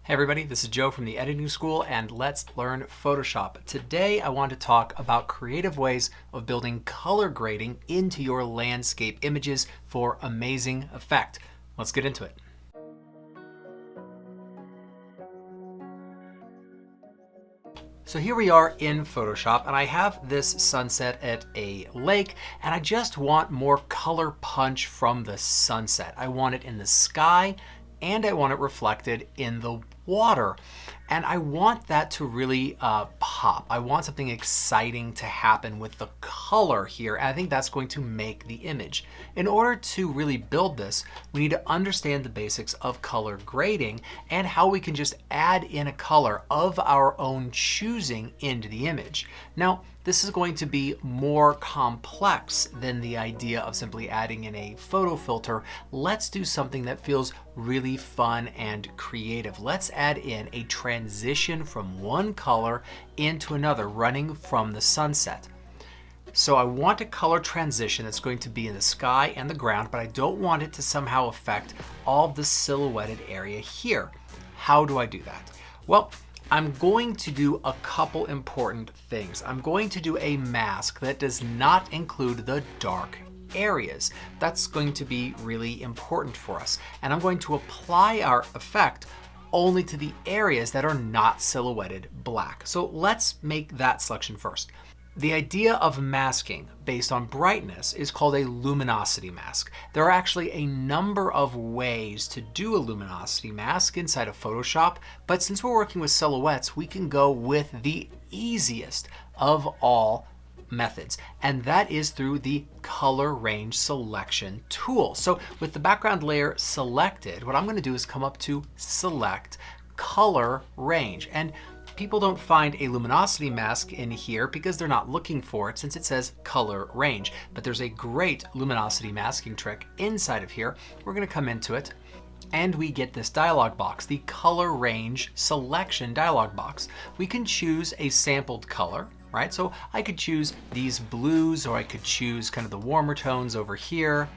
Hey everybody, this is Joe from the Editing School and let's learn Photoshop. Today I want to talk about creative ways of building color grading into your landscape images for amazing effect. Let's get into it. So here we are in Photoshop and I have this sunset at a lake and I just want more color punch from the sunset. I want it in the sky and I want it reflected in the water. And I want that to really pop. I want something exciting to happen with the color here. And I think that's going to make the image. In order to really build this, we need to understand the basics of color grading and how we can just add in a color of our own choosing into the image. Now, this is going to be more complex than the idea of simply adding in a photo filter. Let's do something that feels really fun and creative. Let's add in a transition from one color into another, running from the sunset. So I want a color transition that's going to be in the sky and the ground, but I don't want it to somehow affect all of the silhouetted area here. How do I do that? Well, I'm going to do a couple important things. I'm going to do a mask that does not include the dark areas. That's going to be really important for us. And I'm going to apply our effect only to the areas that are not silhouetted black. So let's make that selection first. The idea of masking based on brightness is called a luminosity mask. There are actually a number of ways to do a luminosity mask inside of Photoshop, but since we're working with silhouettes, we can go with the easiest of all methods, and that is through the color range selection tool. So with the background layer selected, what I'm going to do is come up to select color range, and people don't find a luminosity mask in here because they're not looking for it since it says color range. But there's a great luminosity masking trick inside of here. We're going to come into it and we get this dialog box, the color range selection dialog box. We can choose a sampled color, right? So I could choose these blues, or I could choose kind of the warmer tones over here.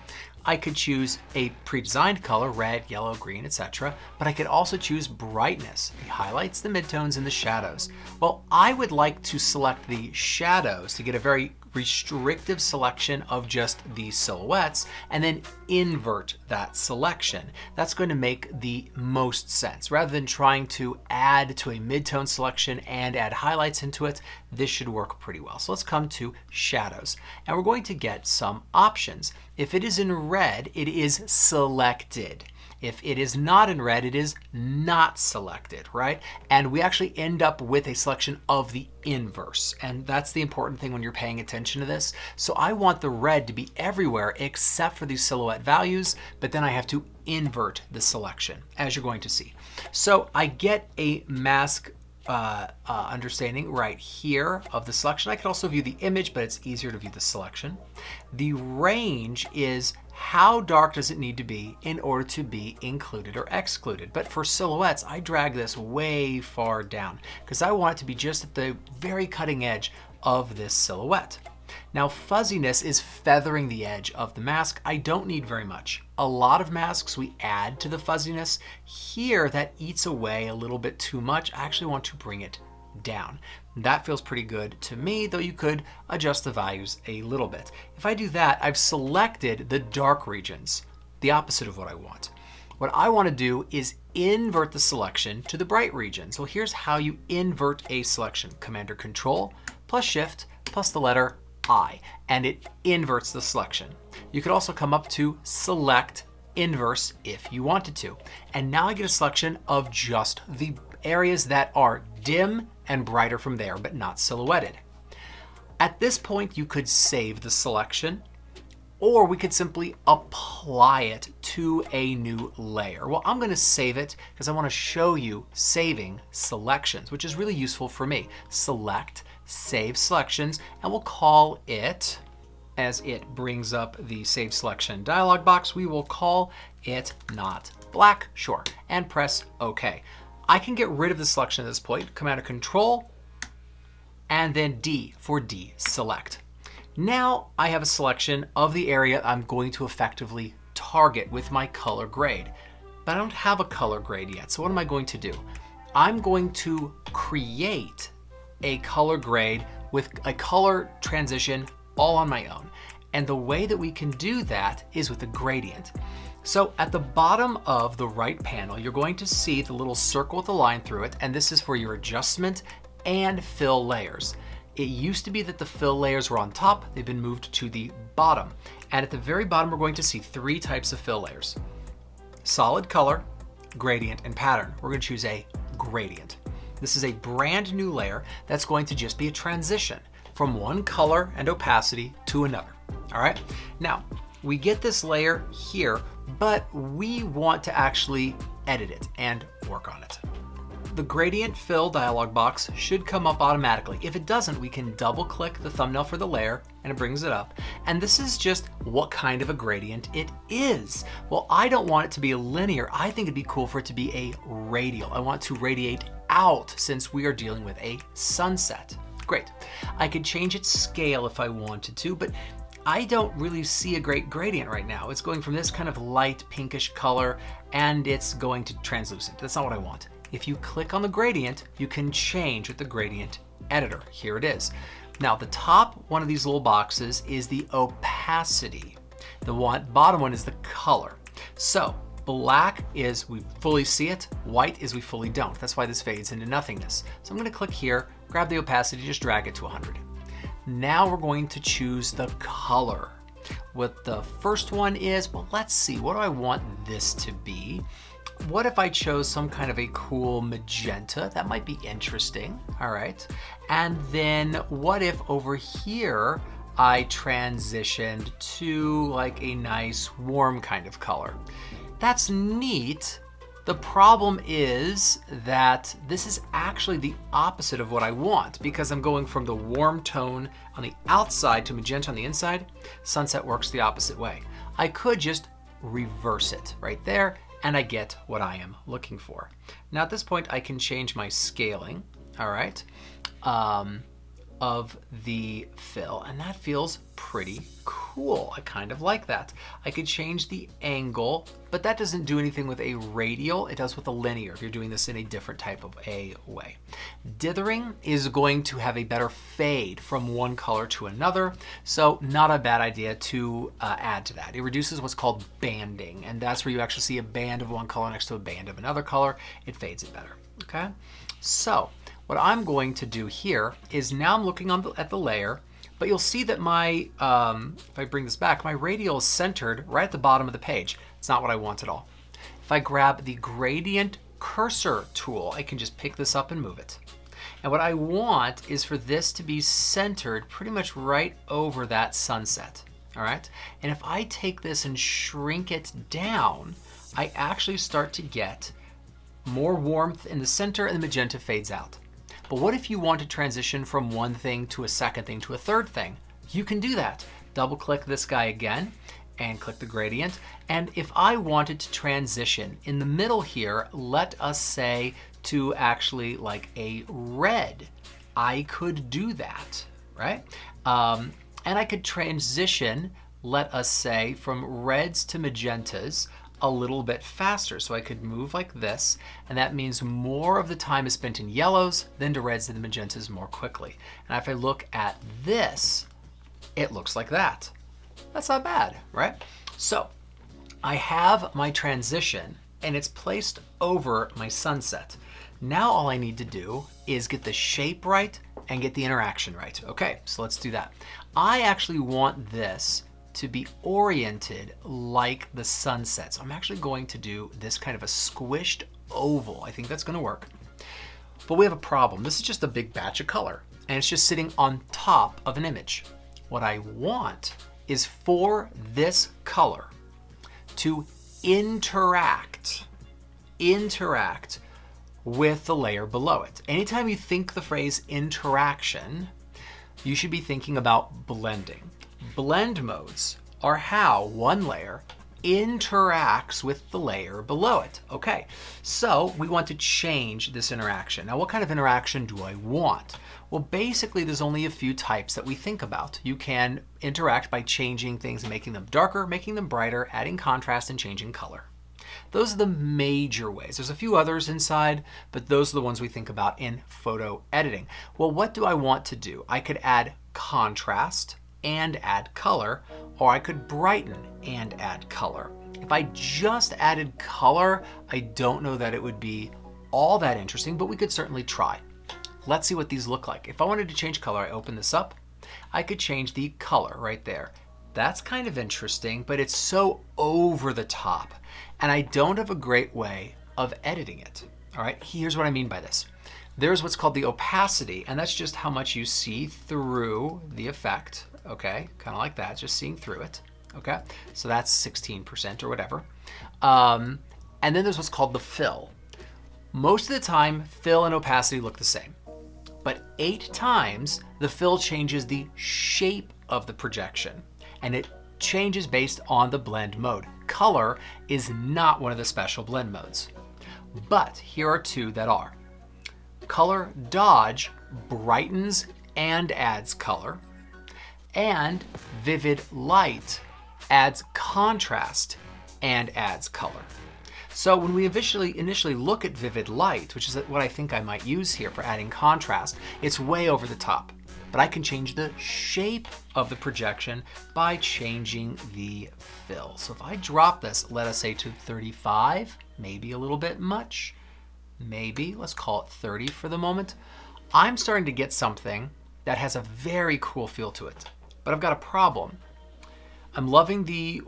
I could choose a pre-designed color, red, yellow, green, etc. But I could also choose brightness, the highlights, the midtones, and the shadows. Well, I would like to select the shadows to get a very restrictive selection of just the silhouettes and then invert that selection. That's going to make the most sense. Rather than trying to add to a midtone selection and add highlights into it, this should work pretty well. So let's come to shadows and we're going to get some options. If it is in red, it is selected. If it is not in red, it is not selected, right? And we actually end up with a selection of the inverse. And that's the important thing when you're paying attention to this. So I want the red to be everywhere except for these silhouette values, but then I have to invert the selection, as you're going to see. So I get a mask understanding right here of the selection. I could also view the image, but it's easier to view the selection. The range is how dark does it need to be in order to be included or excluded. But for silhouettes, I drag this way far down because I want it to be just at the very cutting edge of this silhouette. Now, fuzziness is feathering the edge of the mask. I don't need very much. A lot of masks we add to the fuzziness. Here, that eats away a little bit too much. I actually want to bring it down. That feels pretty good to me, though you could adjust the values a little bit. If I do that, I've selected the dark regions, the opposite of what I want. What I want to do is invert the selection to the bright region. So here's how you invert a selection. Command or Control plus Shift plus the letter I, and it inverts the selection. You could also come up to Select Inverse if you wanted to. And now I get a selection of just the areas that are dim and brighter from there, but not silhouetted. At this point, you could save the selection, or we could simply apply it to a new layer. Well, I'm going to save it because I want to show you saving selections, which is really useful for me. Select, Save Selections, and we'll call it, as it brings up the Save Selection dialog box, we will call it Not Black, sure, and press OK. I can get rid of the selection at this point. Command or Control, and then D for deselect. Now I have a selection of the area I'm going to effectively target with my color grade. but I don't have a color grade yet. So what am I going to do? I'm going to create a color grade with a color transition all on my own. And the way that we can do that is with a gradient. So at the bottom of the right panel, you're going to see the little circle with a line through it, and this is for your adjustment and fill layers. It used to be that the fill layers were on top, they've been moved to the bottom. And at the very bottom, we're going to see 3 types of fill layers: solid color, gradient, and pattern. We're going to choose a gradient. This is a brand new layer that's going to just be a transition from one color and opacity to another. All right, now we get this layer here, but we want to actually edit it and work on it. The gradient fill dialog box should come up automatically. If it doesn't, we can double click the thumbnail for the layer and it brings it up. And this is just what kind of a gradient it is. Well, I don't want it to be a linear. I think it'd be cool for it to be a radial. I want to radiate out since we are dealing with a sunset. Great. I could change its scale if I wanted to, but I don't really see a great gradient right now. It's going from this kind of light pinkish color and it's going to translucent. That's not what I want. If you click on the gradient, you can change with the gradient editor. Here it is. Now the top one of these little boxes is the opacity. The bottom one is the color. So black is we fully see it, white is we fully don't. That's why this fades into nothingness. So I'm going to click here, grab the opacity, just drag it to 100. Now we're going to choose the color. What the first one is, well, let's see, what do I want this to be? What if I chose some kind of a cool magenta? That might be interesting, all right. And then what if over here, I transitioned to like a nice warm kind of color? That's neat. The problem is that this is actually the opposite of what I want because I'm going from the warm tone on the outside to magenta on the inside. Sunset works the opposite way. I could just reverse it right there and I get what I am looking for. Now at this point I can change my scaling, all right, of the fill, and that feels pretty cool. I kind of like that. I could change the angle, but that doesn't do anything with a radial. It does with a linear if you're doing this in a different type of a way. Dithering is going to have a better fade from one color to another, so not a bad idea to add to that. It reduces what's called banding, and that's where you actually see a band of one color next to a band of another color. It fades it better, okay? So what I'm going to do here is now I'm looking at the layer, but you'll see that my, if I bring this back, my radial is centered right at the bottom of the page. It's not what I want at all. If I grab the gradient cursor tool, I can just pick this up and move it. And what I want is for this to be centered pretty much right over that sunset, all right? And if I take this and shrink it down, I actually start to get more warmth in the center and the magenta fades out. But what if you want to transition from one thing to a second thing to a third thing? You can do that. Double click this guy again and click the gradient. And if I wanted to transition in the middle here, let us say to actually like a red, I could do that, right? And I could transition, let us say, from reds to magentas a little bit faster. So I could move like this, and that means more of the time is spent in yellows than to reds and the magentas more quickly. And if I look at this, it looks like that. That's not bad, right? So I have my transition and it's placed over my sunset. Now all I need to do is get the shape right and get the interaction right. Okay, so let's do that. I actually want this to be oriented like the sunset. So I'm actually going to do this kind of a squished oval. I think that's gonna work. But we have a problem. This is just a big batch of color and it's just sitting on top of an image. What I want is for this color to interact with the layer below it. Anytime you think the phrase interaction, you should be thinking about blending. Blend modes are how one layer interacts with the layer below it. Okay, so we want to change this interaction. Now, what kind of interaction do I want? Well, basically, there's only a few types that we think about. You can interact by changing things and making them darker, making them brighter, adding contrast, and changing color. Those are the major ways. There's a few others inside, but those are the ones we think about in photo editing. Well, what do I want to do? I could add contrast and add color, or I could brighten and add color. If I just added color, I don't know that it would be all that interesting, but we could certainly try. Let's see what these look like. If I wanted to change color, I open this up. I could change the color right there. That's kind of interesting, but it's so over the top, and I don't have a great way of editing it. All right, here's what I mean by this. There's what's called the opacity, and that's just how much you see through the effect, okay? Kind of like that, just seeing through it, okay? So that's 16% or whatever. And then there's what's called the fill. Most of the time, fill and opacity look the same, but 8 times the fill changes the shape of the projection, and it changes based on the blend mode. Color is not one of the special blend modes, but here are 2 that are. Color dodge brightens and adds color, and vivid light adds contrast and adds color. So when we initially look at vivid light, which is what I think I might use here for adding contrast, it's way over the top. But I can change the shape of the projection by changing the fill. So if I drop this, let us say to 35, maybe a little bit much, maybe, let's call it 30 for the moment, I'm starting to get something that has a very cool feel to it. But I've got a problem. I'm loving the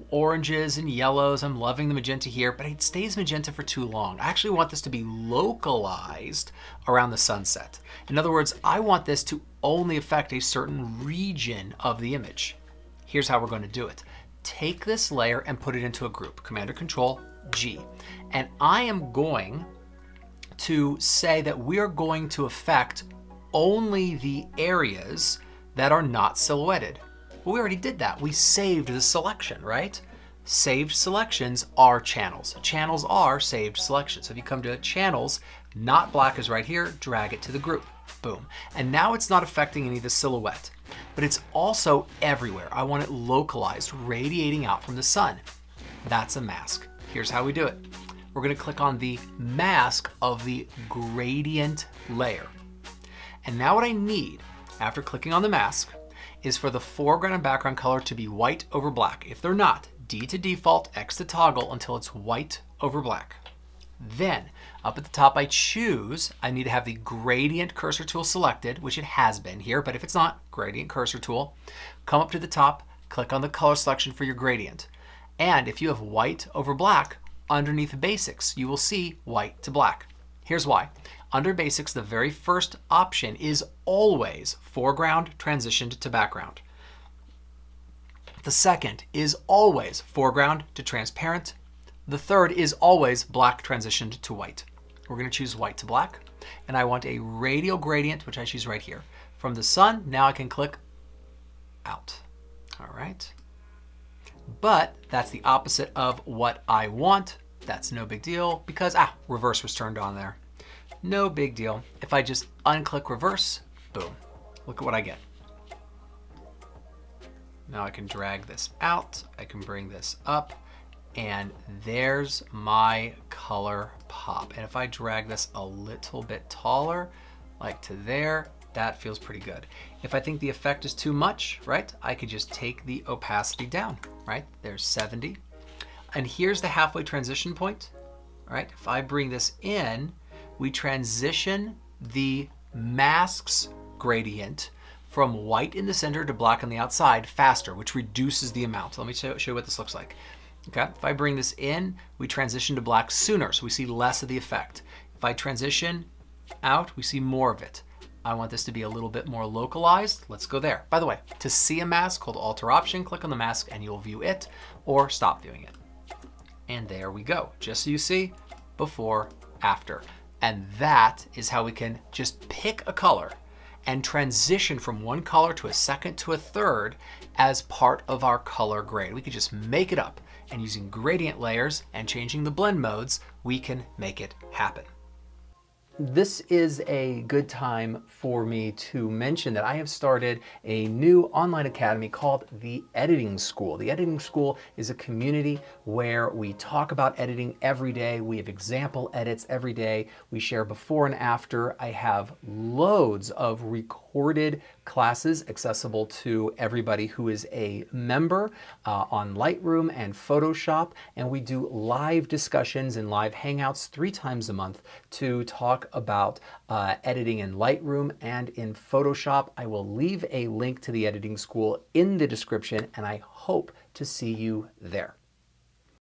oranges and yellows, I'm loving the magenta here, but it stays magenta for too long. I actually want this to be localized around the sunset. In other words, I want this to only affect a certain region of the image. Here's how we're going to do it. Take this layer and put it into a group, Command-Control-G. And I am going to say that we're going to affect only the areas that are not silhouetted. Well, we already did that. We saved the selection, right? Saved selections are channels. Channels are saved selections. So if you come to channels, not black is right here, drag it to the group. Boom. And now it's not affecting any of the silhouette, but it's also everywhere. I want it localized, radiating out from the sun. That's a mask. Here's how we do it. We're going to click on the mask of the gradient layer. And now what I need, after clicking on the mask, is for the foreground and background color to be white over black. If they're not, D to default, X to toggle until it's white over black. Then, up at the top I need to have the gradient cursor tool selected, which it has been here, but if it's not, gradient cursor tool. Come up to the top, click on the color selection for your gradient. And if you have white over black, underneath basics, you will see white to black. Here's why. Under basics, the very first option is always foreground transitioned to background. The second is always foreground to transparent. The third is always black transitioned to white. We're going to choose white to black, and I want a radial gradient, which I choose right here. From the sun, now I can click out. All right. But that's the opposite of what I want. That's no big deal because, reverse was turned on there. No big deal. If I just unclick reverse, boom, look at what I get. Now I can drag this out, I can bring this up, and there's my color pop. And if I drag this a little bit taller, like to there, that feels pretty good. If I think the effect is too much, right, I could just take the opacity down, right? There's 70. And here's the halfway transition point, right? If I bring this in, we transition the mask's gradient from white in the center to black on the outside faster, which reduces the amount. Let me show you what this looks like. Okay, if I bring this in, we transition to black sooner, so we see less of the effect. If I transition out, we see more of it. I want this to be a little bit more localized. Let's go there. By the way, to see a mask, hold Alt or Option, click on the mask, and you'll view it or stop viewing it. And there we go, just so you see before, after. And that is how we can just pick a color and transition from one color to a second to a third as part of our color grade. We could just make it up, and using gradient layers and changing the blend modes, we can make it happen. This is a good time for me to mention that I have started a new online academy called The Editing School. The Editing School is a community where we talk about editing every day. We have example edits every day. We share before and after. I have loads of recorded classes accessible to everybody who is a member on Lightroom and Photoshop, and we do live discussions and live hangouts 3 times a month to talk about editing in Lightroom and in Photoshop. I will leave a link to the Editing School in the description, and I hope to see you there.